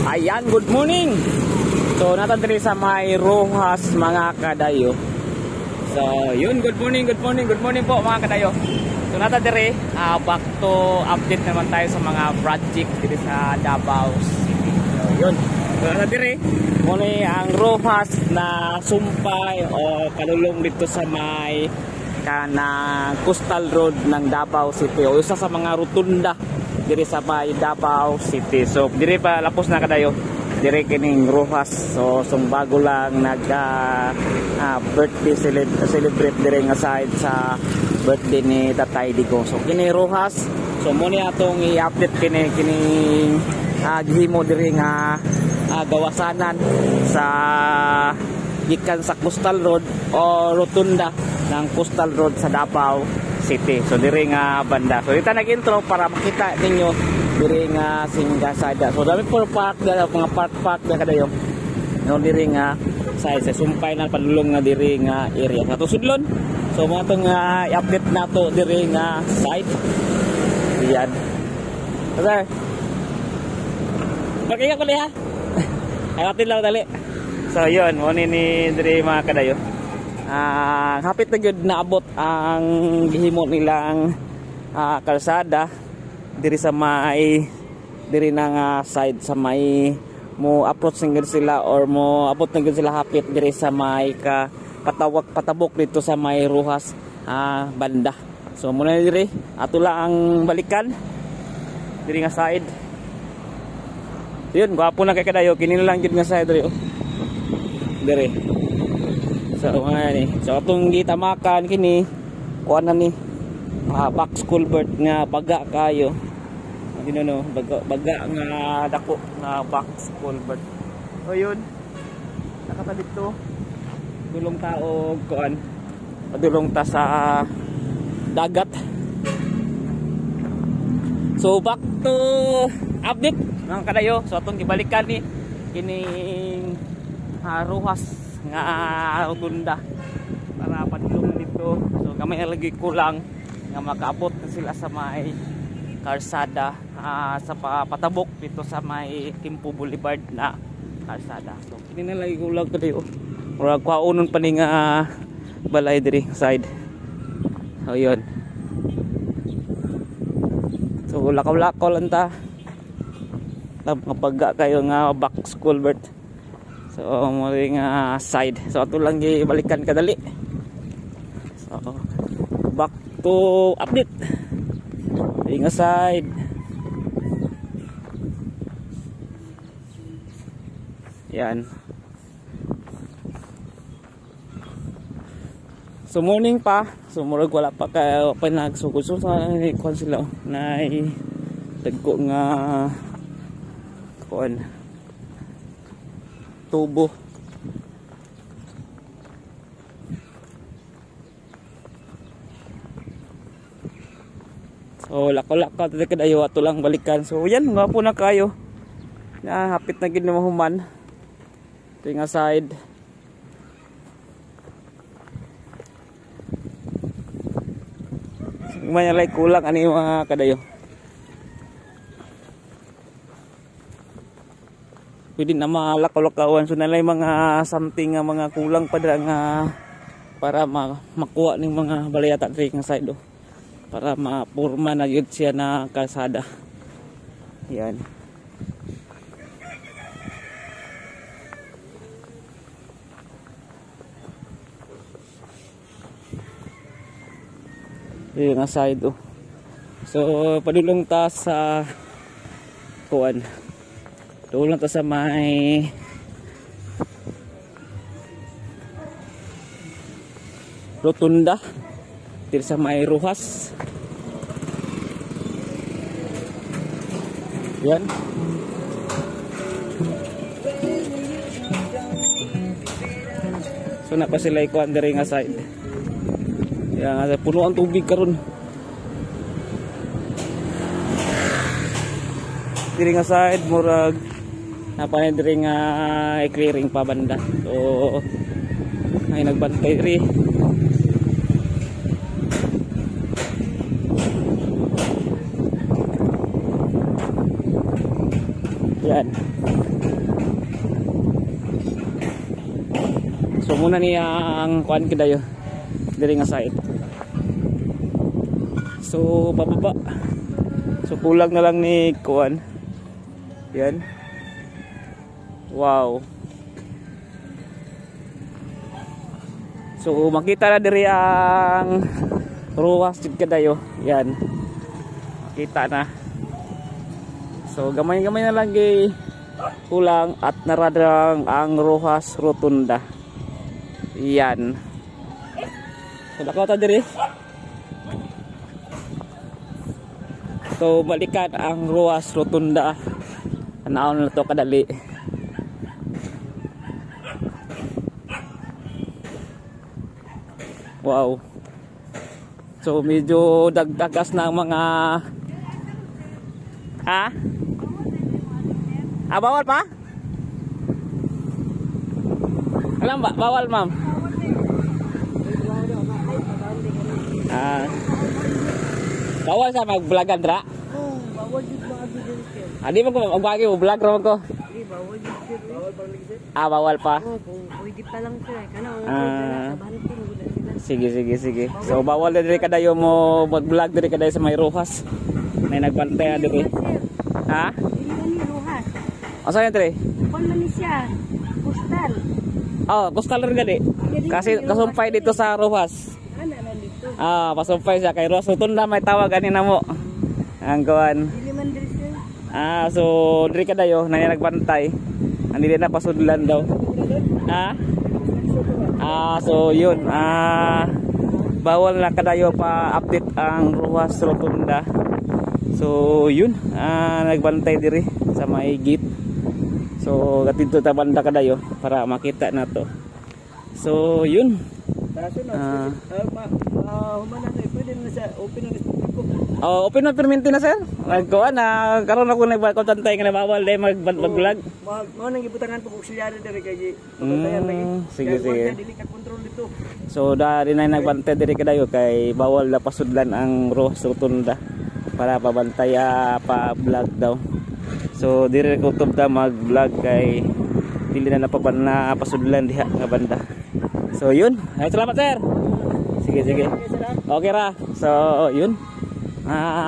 Ayan, good morning. So natadiri sa may Rojas mga kadayo. So yun, good morning po mga kadayo. So natadiri, back to update naman tayo sa mga project dito sa Davao City. So yun, so natadiri muna ang Rojas na sumpay o kalulong dito sa may kanang Coastal Road ng Davao City o isa sa mga rotunda diri sa may Davao City. So diri pa lapos na kadayo diri kining Rojas. So bago lang nag birthday celebrate diri nga side sa birthday ni Tatay Digo. So kini Rojas, so mo ni atong i-update kining gihimo diri nga gawasanan sa gikan sa Coastal Road o rotunda ng Coastal Road sa Davao City. So diri nga banda. So dito nag-intro para makita ninyo diri nga Singasada. So dami po park da mga park da kadayo. No diri nga sa sumpay na padulong nga diri nga area. Sa tusudlon. So mga tong i-update nato diri nga site. Diyan. Sir. Bakit ko liha? Ayatin lang dali. So yun, mo ni diri mga kadayo. Hapit na gyud naabot ang gihimo nilang kalsada diri sa may diri na nga side sa may mo approach ng sila or mo abot na gyud sila hapit diri sa may patabok dito sa may Rojas banda. So muna diri ato lang ang balikan diri nga side. Yun, gwapo na kay kadayo kini lang gyud nga side diri diri. So ni so atong gitamakan kini kuan na ni box culvert nga baga kayo. Dino no baga nga dako nga box culvert. So yun nakata dito dulong tao kuan padulong ta sa dagat. So back to update mga kadayo. So atong gibalikan ni kining Rojas nga rotunda para padulong dito. So kamay lagi kulang nga makaabot na sila sa may kalsada sa patabok dito sa may Kimpo Boulevard na kalsada. So kini na lagi kulang kadayo. Murag kaunon pa ni nga balay diri side. So yun. So lakaw-lakaw lang ta. Mapaga kayo nga box culvert. So mo nga side. So ato lang gibalikan kadali. So back to update. Nga side. Yan. So morning pa. So murag wala pa kayo panagsugod. So sa kuan sila na dagko nga kuan tubo. So lako-lako tadi kadayo ato lang balikan. So yan nga po na kayo. Hapit na gid na mahuman. Ito nga side. So may like kulang ani mga kadayo. Pwede na malakaw-lakawan. So nalay mga something nga mga kulang pa dira nga para makuha ning mga balayata diri nga side do. Para mapurma na yun siya na kalsada. Yan. Yung nga side oh. So padulong ta sa kuan. Padulong ta sa may rotunda dito sa may Rojas. Yan. So na pa sila ikuan diri nga side. Yan, puno ang tubig karon. Diri nga side murag napanay diri nga i-clearing pa banda. So ay nagbantay diri. Yan. So muna niya ang kuan kidayo diri nga side. So bababa. So kulang na lang ni kuan. Yan. Wow. So makita na diri ang ruwas jud kadayo. Yan. Makita na. So gamay-gamay na lang kulang at naradang ang Rojas Rotunda. Yan. So nakaw ta diri. So balikan ang Rojas Rotunda. Anaon na to kadali. Wow. So medyo dagdagas na ang mga bawal pa? Alam ba? Bawal, ma'am. Bawal sa mag-vlogan dra? Bawal jud mga video. Di mo ko mag-vlog mo, vlog ron ko. Bawal jud sir. Bawal pa lang sir. Bawal pa. Pwede pa lang sir. Kana banting gud sila. Sige. So bawal na diri kadayo mo mag-vlog diri kadayo sa may Rojas. May nagbantay diri. Ha? Dili ni Rojas. Asa yan diri? Kon man ni siya. Postal. Postal rin gali. Kasi kasumpay dito sa Rojas. Ana na dito. Pasumpay siya kay Rojas Rotunda may tawag ani na mo. Ang kuan. Dili man diri sir. So diri kadayo na nagbantay. Andi na pasudlan daw. So yun. Bawal na kadayo pa update ang Rojas Rotunda. So yun. Nagbantay diri sa may gate. So gatito ta banda kadayo para makita na to. So yun. Humana na pwede na sa open na ko. Open na perminti na sir. Nagkuan na karon ako nagkontantay nga bawal day mag-vlog. Mo nang gibutangan pag auxiliary diri kay pabantayan lagi. Sige. Dili ka control dito. So dari na nagbantay diri kadayo kay bawal na pasudlan ang Rojas Rotunda para pabantaya pa vlog daw. So diri ko tub ta mag-vlog kay dili na pasudlan diha nga banda. So yun. Salamat sir. Sige. Okay ra. So yun.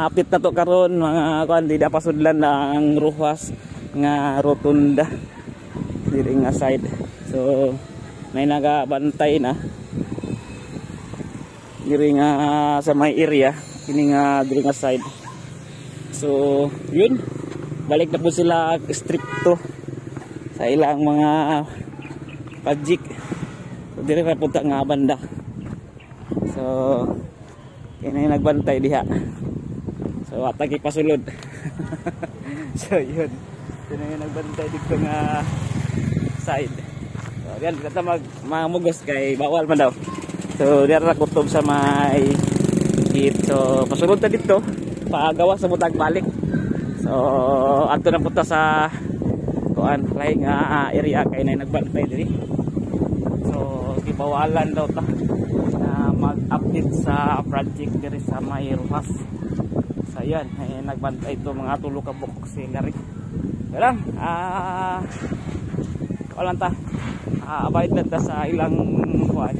Update na to karon mga kuan di na pasudlan na ang Rojas nga Rotunda diri nga side. So may nagabantay na diri nga sa may area kini nga diri nga side. So yun, balik na po sila stricto sa ilang mga pajik. So diri ra punta nga banda. So kini nagbantay diha. So atagi pasulod. So yun, kini nagbantay dito nga side. So yan kita magmugos kay bawal man daw. So dira ra kutob sa may gate. So pasulod ta dito pagawa sa butag balik. So adto na punta sa kuan laing area kay nay nagbantay diri. So gibawalan daw ta na mag-update sa project diri sa may Rojas. So yan, nagbantay ito mga tulo ka auxiliary. Lang walang ta abide lang ta sa ilang kuan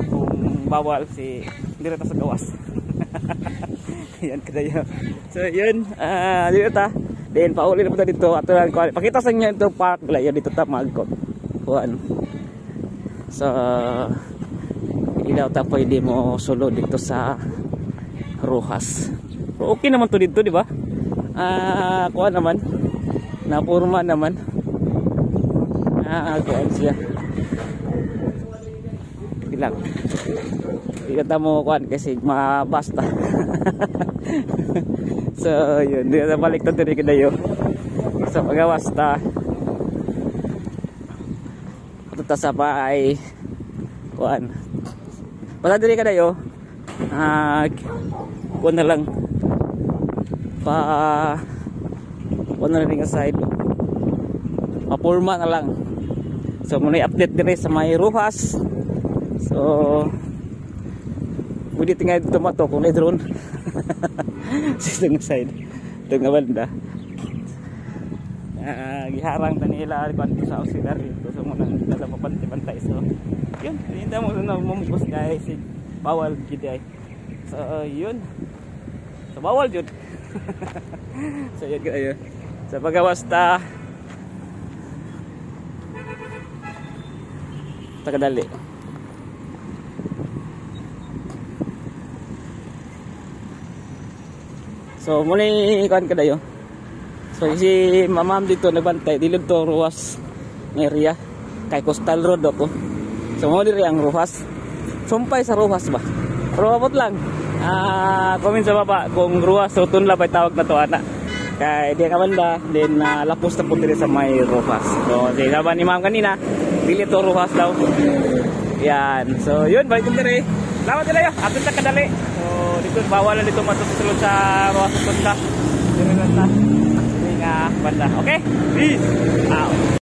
kung bawal si diri ta sa gawas. Yan kadayo. So yun, dito ta. Then pauli na punta dito ato lang kuan. Pakita sa inyo ito park layo dito ta magkot. Kuan. So ilaw ta pwede mo sulod dito sa Rojas. So, okay naman to dito, di ba? Kuan naman. Napurma naman. Kuan siya. Bilang. Di ka mo kuan kasi mabasta. So, yun. Di ka balik to diri kadayo. So, pagawas ta. Ito sa paay. Kuan. Basta diri kadayo. Kuan na lang. Kuan na rin nga side. Mapurma na lang. So, muna i-update diri sa may Rojas. So, pwede tingnan dito mato kung may drone. Sa isang side. Ito nga banda. giharang ta nila kanto sa auxiliary dito so muna nila mapantay-pantay so yun hindi mo na mumugos guys bawal gid ay so yun so bawal jud so yun kayo sa pagawas ta kadali so muli ikuan kadayo so si mamam dito nagbantay dilid to ruwas area kay coastal road ako so mo diri ang ruwas sumpay sa ruwas ba pero abot lang comment sa baba kung ruwas so tunla pa tawag na to ana kay di ka banda then lapos na po diri sa may ruwas so di sabi ni ma'am kanina dili to ruwas daw yan so yun balik diri salamat nila yun atin sa kadali so dito bawal na dito matusulod sa ruwas punta diri na banda okay peace out.